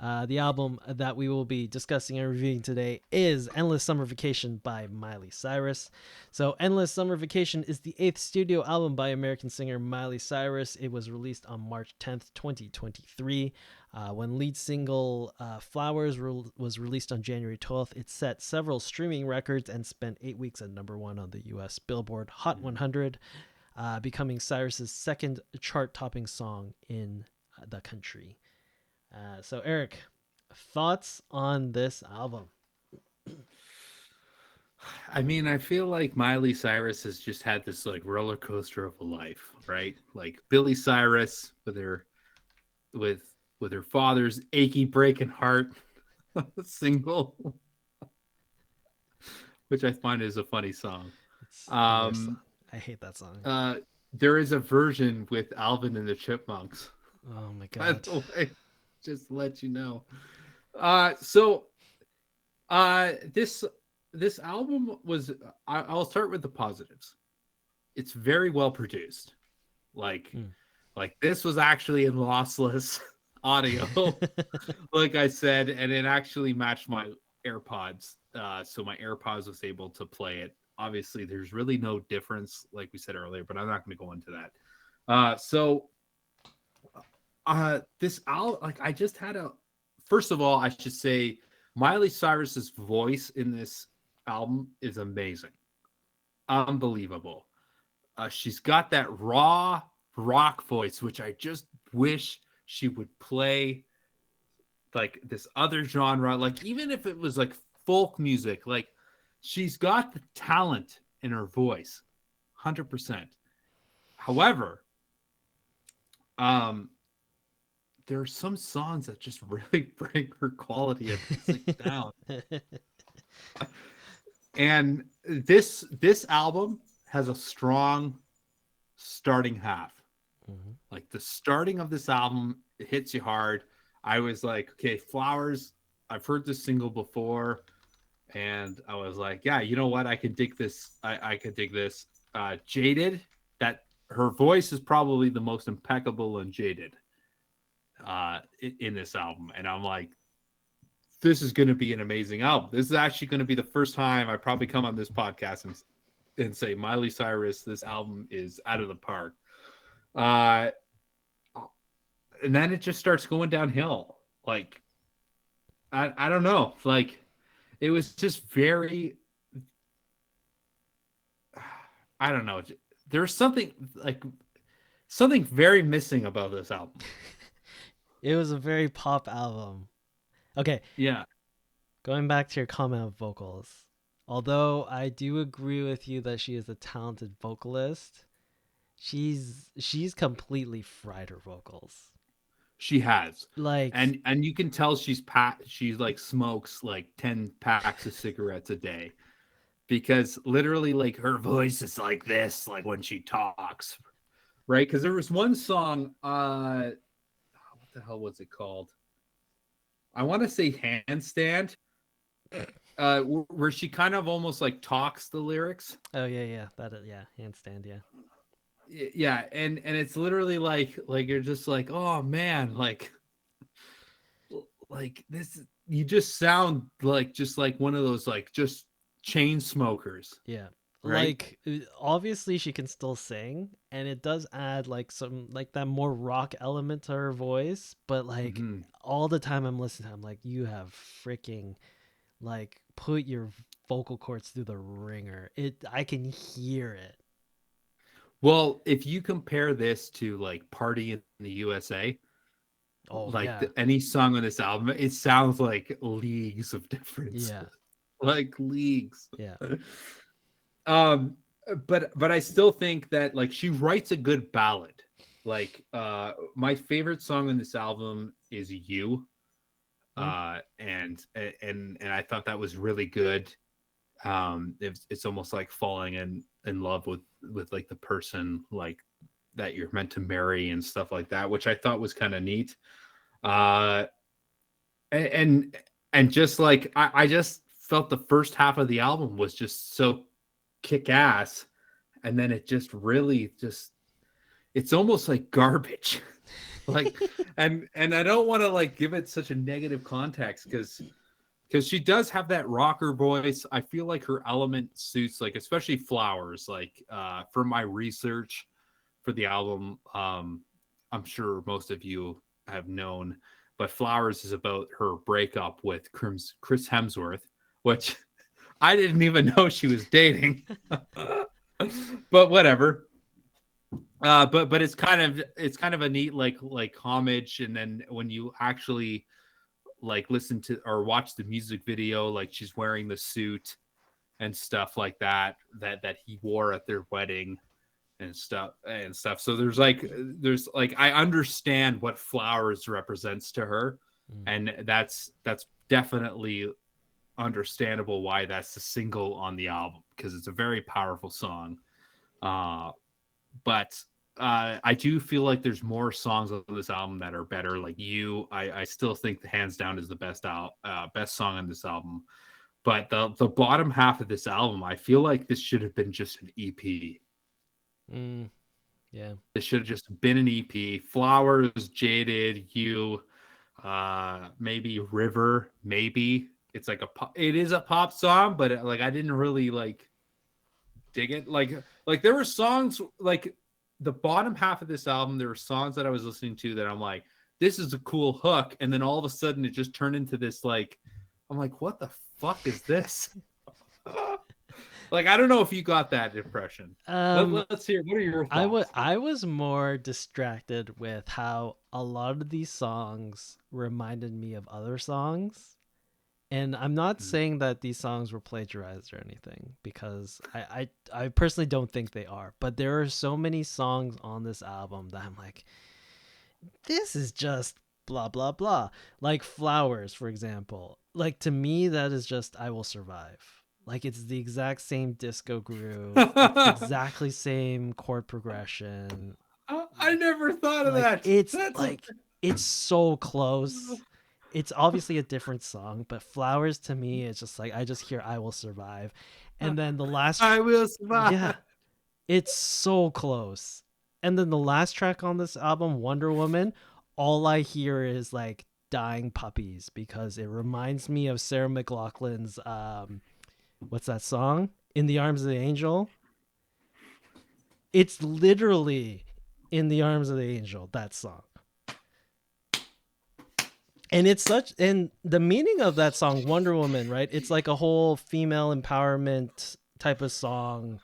The album that we will be discussing and reviewing today is Endless Summer Vacation by Miley Cyrus. So, Endless Summer Vacation is the eighth studio album by American singer Miley Cyrus. It was released on March 10th, 2023. When lead single Flowers was released on January 12th, it set several streaming records and spent 8 weeks at number one on the US Billboard Hot 100, becoming Cyrus's second chart topping song in the country. So, Eric, thoughts on this album? I mean, I feel like Miley Cyrus has just had this like roller coaster of a life, right? Like Billy Cyrus with with her father's achy breaking heart single, which I find is a funny song. It's the worst song. Um, I hate that song. uh, there is a version with Alvin and the Chipmunks. Oh my By god. the way, just to let you know. So this album was. I'll start with the positives. It's very well produced. Like Hmm. like this was actually in lossless audio, like I said, and it actually matched my AirPods. So my AirPods was able to play it. Obviously, there's really no difference, like we said earlier, but I'm not going to go into that. This album, like I just had a. First of all, I should say Miley Cyrus's voice in this album is amazing, unbelievable. She's got that raw rock voice, which I just wish she would play like this other genre, like even if it was like folk music, like she's got the talent in her voice, 100%. However, um, there are some songs that just really bring her quality of music down. And this album has a strong starting half. Mhm. Like the starting of this album, it hits you hard. I was like, okay, Flowers, I've heard this single before. And I was like, yeah, you know what? I can dig this. I could dig this. Jaded, that her voice is probably the most impeccable and jaded in this album. And I'm like, this is going to be an amazing album. This is actually going to be the first time I probably come on this podcast and say, Miley Cyrus, this album is out of the park. Uh, and then it just starts going downhill. Like, I don't know. Like, it was just very, I don't know. There's something like something very missing about this album. It was a very pop album. Okay, Yeah. going back to your comment of vocals. Although I do agree with you that she is a talented vocalist, she's completely fried her vocals. She has. Like, And you can tell she's like smokes like 10 packs of cigarettes a day because literally like her voice is like this like when she talks, right? Because there was one song what the hell was it called? I want to say Handstand, where she kind of almost like talks the lyrics. oh yeah, yeah, that is, yeah, handstand, yeah. Yeah, and it's literally like you're just like, oh man, like this, you just sound like just like one of those like just chain smokers, Yeah. right? Like, obviously she can still sing, and it does add like some like that more rock element to her voice, but like Hmm. all the time I'm listening, I'm like, you have freaking like put your vocal cords through the ringer. I can hear it. Well, if you compare this to like Party in the USA, Oh like yeah. any song on this album, it sounds like leagues of difference, Yeah. like leagues. Yeah. um but I still think that like she writes a good ballad. Like my favorite song on this album is You. Mm. And I thought that was really good. It's almost like falling in love with like the person like that you're meant to marry and stuff like that, which I thought was kind of neat. uh and and just like I just felt the first half of the album was just so kick ass, and then it just really just it's almost like garbage. Like, and I don't want to like give it such a negative context because she does have that rocker voice. I feel like her element suits, like, especially Flowers. Like, from my research for the album, I'm sure most of you have known, but Flowers is about her breakup with Chris Hemsworth, which I didn't even know she was dating. But whatever. But it's kind of a neat like homage, and then when you actually like listen to or watch the music video, like she's wearing the suit and stuff like that he wore at their wedding and stuff. So there's like I understand what Flowers represents to her, Mm. and that's definitely understandable why that's the single on the album, because it's a very powerful song. But I do feel like there's more songs on this album that are better. Like I still think the hands down is the best song on this album. But the bottom half of this album, I feel like this should have been just an EP. Mm. Yeah. This should have just been an EP. Flowers, Jaded, You, maybe River, maybe. It is a pop song, but like I didn't really like dig it. Like there were songs like the bottom half of this album, there were songs that I was listening to that I'm like, this is a cool hook, and then all of a sudden it just turned into this like, I'm like, what the fuck is this? Like, I don't know if you got that impression. Let's hear. What are your thoughts? I was more distracted with how a lot of these songs reminded me of other songs. And I'm not saying that these songs were plagiarized or anything, because I personally don't think they are. But there are so many songs on this album that I'm like, this is just blah blah blah. Like Flowers, for example. Like, to me, that is just I Will Survive. Like, it's the exact same disco groove. It's the exactly same chord progression. I never thought of Like, that. That's a it's so close. It's obviously a different song, but Flowers to me is just like I just hear I Will Survive. And then the I will yeah, survive. it's so close. And then the last track on this album, Wonder Woman, all I hear is like dying puppies, because it reminds me of Sarah McLachlan's what's that song? In the Arms of the Angel. It's literally In the Arms of the Angel, that song. And it's such, and the meaning of that song, Wonder Woman, right? It's like a whole female empowerment type of song.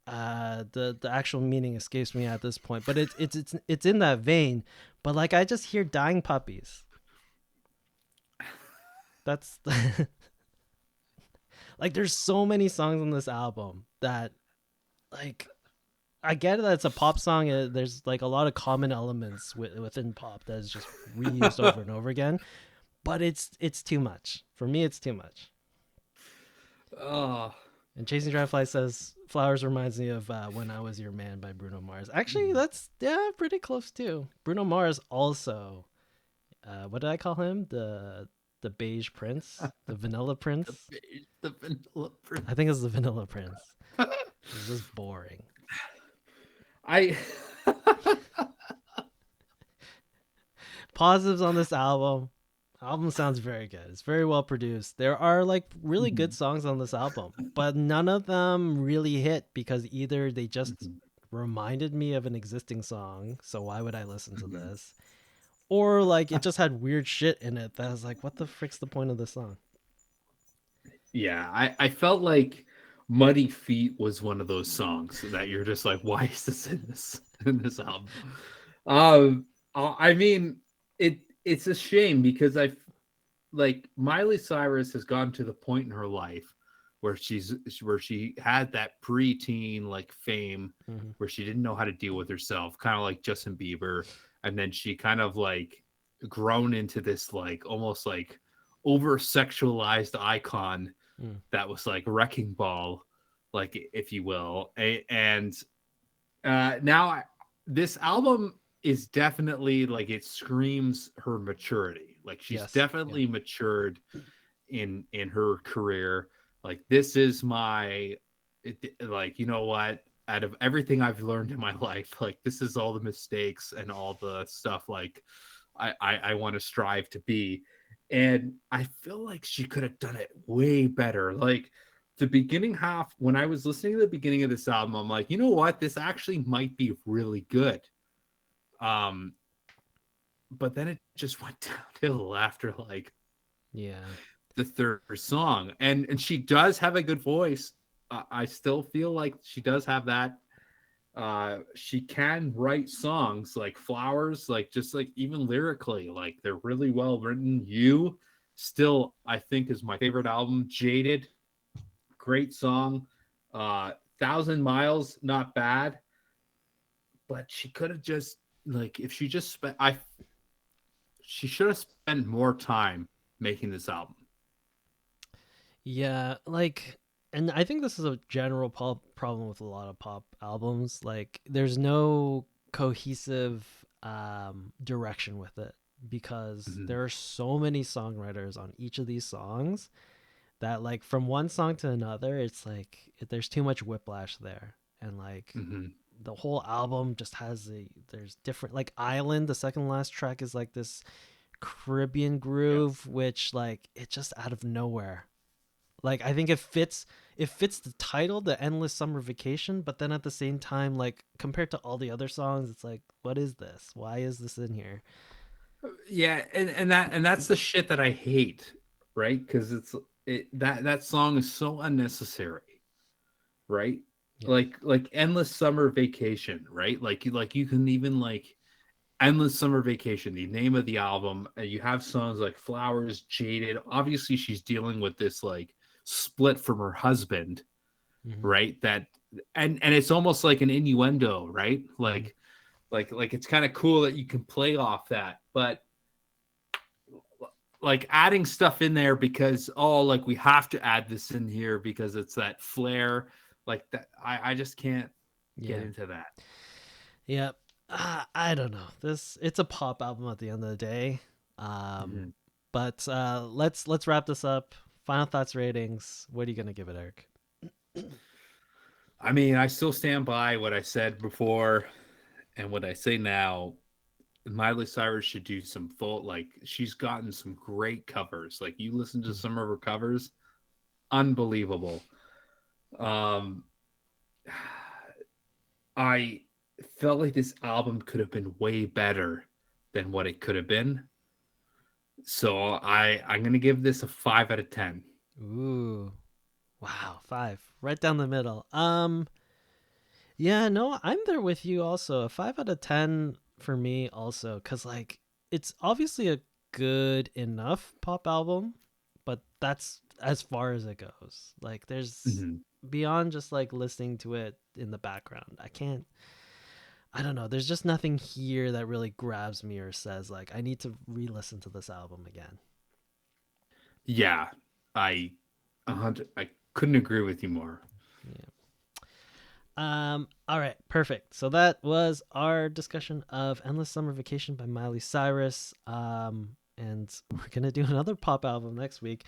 The actual meaning escapes me at this point, but it's in that vein. But like I just hear dying puppies. That's like there's so many songs on this album that, like, I get that it's a pop song. There's like a lot of common elements within pop that is just reused over and over again. But it's too much for me. It's too much. Oh, And Chasing Dragonfly says Flowers reminds me of When I Was Your Man by Bruno Mars. Actually, that's, yeah, pretty close too. Bruno Mars also, what did I call him? The beige prince, the vanilla prince. the vanilla print. I think it's the vanilla prince. It's just boring. I Positives on this album. Album sounds very good. It's very well produced. There are like really good songs on this album, but none of them really hit, because either they just reminded me of an existing song, so why would I listen to this? Or like it just had weird shit in it that I was like, what the frick's the point of this song? yeah, I felt like Muddy Feet was one of those songs that you're just like, why is this in this album? I mean, it's a shame because I like Miley Cyrus has gotten to the point in her life where she had that preteen like fame Mm-hmm. where she didn't know how to deal with herself, kind of like Justin Bieber, and then she kind of like grown into this like almost like over sexualized icon Mm. that was like wrecking ball, like if you will. And now this album is definitely like it screams her maturity. Like she's Yes. definitely matured in her career. Like this is like, you know what? out of everything I've learned in my life, like this is all the mistakes and all the stuff like I want to strive to be. And I feel like she could have done it way better. Like the beginning half, when I was listening to the beginning of this album, I'm like, you know what? This actually might be really good. Um, but then it just went downhill after like Yeah. the third song. And she does have a good voice. I still feel like she does have that. She can write songs like Flowers, like just like even lyrically, like they're really well written. You still, I think, is my favorite album. Jaded, great song. 1,000 Miles, not bad, but she could have just like if she just spent I she should have spent more time making this album. Yeah, like, and I think this is a general pop problem with a lot of pop albums. Like, there's no cohesive direction with it because Mhm. there are so many songwriters on each of these songs that, like, from one song to another, it's like there's too much whiplash there, and like Mhm. the whole album just has there's different like Island, the second last track is like this Caribbean Yes. groove, which like it just out of nowhere, like I think it fits the title, the endless summer vacation, but then at the same time, like compared to all the other songs, it's like, what is this? Why is this in here? Yeah, and that's the shit that I hate, right? Because that song is so unnecessary, right? Yeah. Like endless summer vacation, right? Like you can even like endless summer vacation, the name of the album, and you have songs like Flowers, Jaded. Obviously, she's dealing with this like split from her husband, Mm-hmm. right? That and it's almost like an innuendo, right? Mm-hmm. Like it's kind of cool that you can play off that, but like adding stuff in there because oh like we have to add this in here because it's that flair like that I just can't get Yeah. into that. Yeah. I don't know. It's a pop album at the end of the day. Um, Mhm. but let's wrap this up. Final thoughts, ratings. What are you gonna give it, Eric? I mean I still stand by what I said before and what I say now. Miley Cyrus should do some full like she's gotten some great covers, like you listen to Mm. some of her covers, unbelievable. um I felt like this album could have been way better than what it could have been. So I'm gonna give this a 5 out of 10. Ooh, wow, 5, right down the middle. Yeah, no, I'm there with you also. A 5 out of 10 for me also, because like it's obviously a good enough pop album, but that's as far as it goes. Like there's Mhm. beyond just like listening to it in the background. I don't know. There's just nothing here that really grabs me or says like I need to re-listen to this album again. Yeah, I I couldn't agree with you more. Yeah. All right, perfect. So that was our discussion of Endless Summer Vacation by Miley Cyrus. And we're gonna do another pop album next week.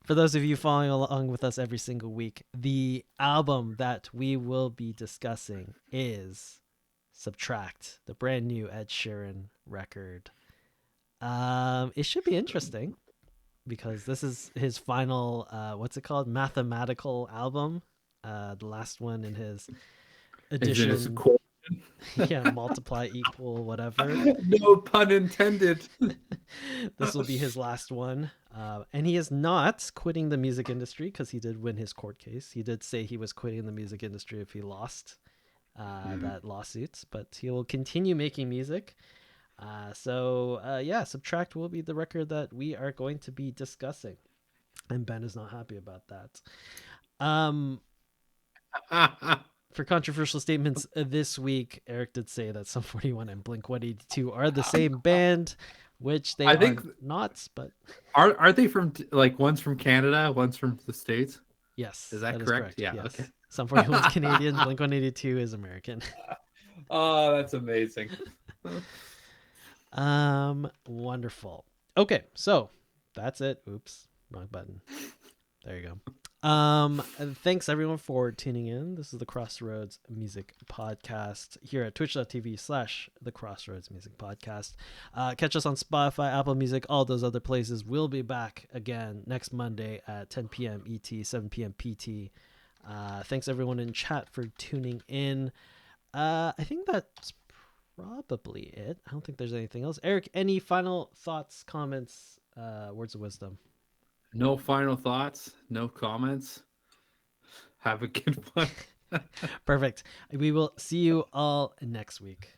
For those of you following along with us every single week, the album that we will be discussing is Subtract, the brand new Ed Sheeran record. It should be interesting because this is his final what's it called? Mathematical album. The last one in his Is it a edition. quote? Yeah, multiply, equal, whatever. No pun intended. This will be his last one. And he is not quitting the music industry because he did win his court case. He did say he was quitting the music industry if he lost Mhm. that lawsuit, but he will continue making music. Yeah, Subtract will be the record that we are going to be discussing. And Ben is not happy about that. Um, for controversial statements this week, Eric did say that Sum 41 and Blink 182 are the same band, which they I are think not, but are they from like one's from Canada, one's from the States? Is yes, that that is correct? correct. Yeah. Okay. Yes. Sum 41 is Canadian, Blink 182 is American. Oh, that's amazing. Wonderful. Okay, so that's it. Oops, wrong button. There you go. And thanks everyone for tuning in. This is the Crossroads Music Podcast here at twitch.tv/the Crossroads Music Podcast. Catch us on Spotify, Apple Music, all those other places. We'll be back again next Monday at 10 p.m. ET, 7 p.m. PT. Thanks everyone in chat for tuning in. I think that's probably it. I don't think there's anything else. Eric, any final thoughts, comments, words of wisdom? No final thoughts, no comments. Have a good one. Perfect. We will see you all next week.